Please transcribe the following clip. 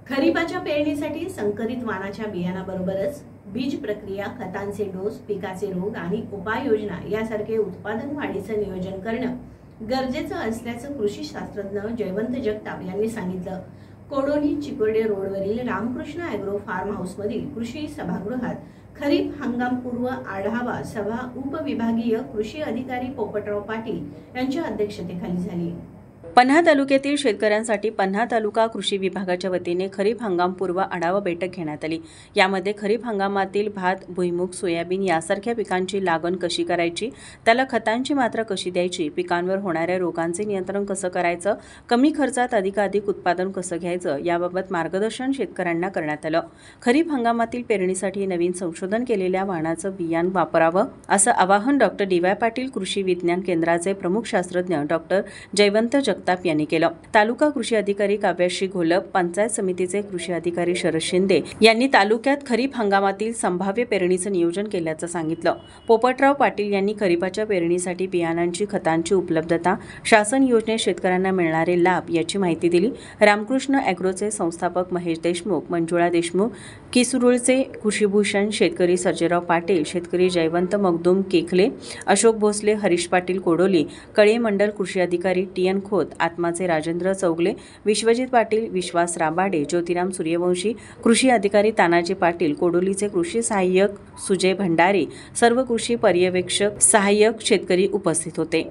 खरीपाच्या पेरणीसाठी संकरित वाणाच्या बियाणाबरोबरच बीज प्रक्रिया, खतांचे डोस, पिकाचे रोग आणि उपाययोजना यासारखे उत्पादन वाढीचं नियोजन करणं गरजेचं असल्याचं कृषी शास्त्रज्ञ जयवंत जगताप यांनी सांगितलं। कोडोली चिकोडे रोडवरील रामकृष्ण ॲग्रो फार्म हाऊसमधील कृषी सभागृहात खरीप हंगामपूर्व आढावा सभा उपविभागीय कृषी अधिकारी पोपटराव पाटील यांच्या अध्यक्षतेखाली झाली। पन्हा तालुक्यातील शेतकऱ्यांसाठी पन्हा तालुका कृषी विभागाच्या वतीने खरीप हंगामपूर्व आढावा बैठक घेण्यात आली। यामध्ये खरीप हंगामातील भात, भुईमूग, सोयाबीन यासारख्या पिकांची लागवड कशी करायची, त्याला खतांची मात्रा कशी द्यायची, पिकांवर होणाऱ्या रोगांचे नियंत्रण कसं करायचं, कमी खर्चात अधिकाधिक उत्पादन कसं घ्यायचं याबाबत मार्गदर्शन शेतकऱ्यांना करण्यात आलं। खरीप हंगामातील पेरणीसाठी नवीन संशोधन केलेल्या वाणाचं बियाण वापरावं असं आवाहन डॉक्टर डी.वाय. पाटील कृषी विज्ञान केंद्राचे प्रमुख शास्त्रज्ञ डॉक्टर जयवंत जगताप यांनी केलं। तालुका कृषी अधिकारी काव्याश्री घोलप, पंचायत समितीचे कृषी अधिकारी शरद शिंदे यांनी तालुक्यात खरीप हंगामातील संभाव्य पेरणीचं नियोजन केल्याचं सांगितलं। पोपटराव पाटील यांनी खरीपाच्या पेरणीसाठी बियाणांची, खतांची उपलब्धता, शासन योजनेत शेतकऱ्यांना मिळणारे लाभ याची माहिती दिली। रामकृष्ण ॲग्रोचे संस्थापक महेश देशमुख, मंजुळा देशमुख, किसरूळचे कृषीभूषण शेतकरी सर्जेराव पाटील, शेतकरी जयवंत मगदूम केखले, अशोक भोसले, हरीश पाटील कोडोली, कळे मंडल कृषी अधिकारी टी.एन. खोत, आत्माचे राजेंद्र चौगले, विश्वजित पाटील, विश्वास राबाडे, ज्योतिराम सूर्यवंशी, कृषी अधिकारी तानाजी पाटील, कोडोलीचे कृषी सहाय्यक सुजय भंडारी, सर्व कृषी पर्यवेक्षक, सहाय्यक शेतकरी उपस्थित होते।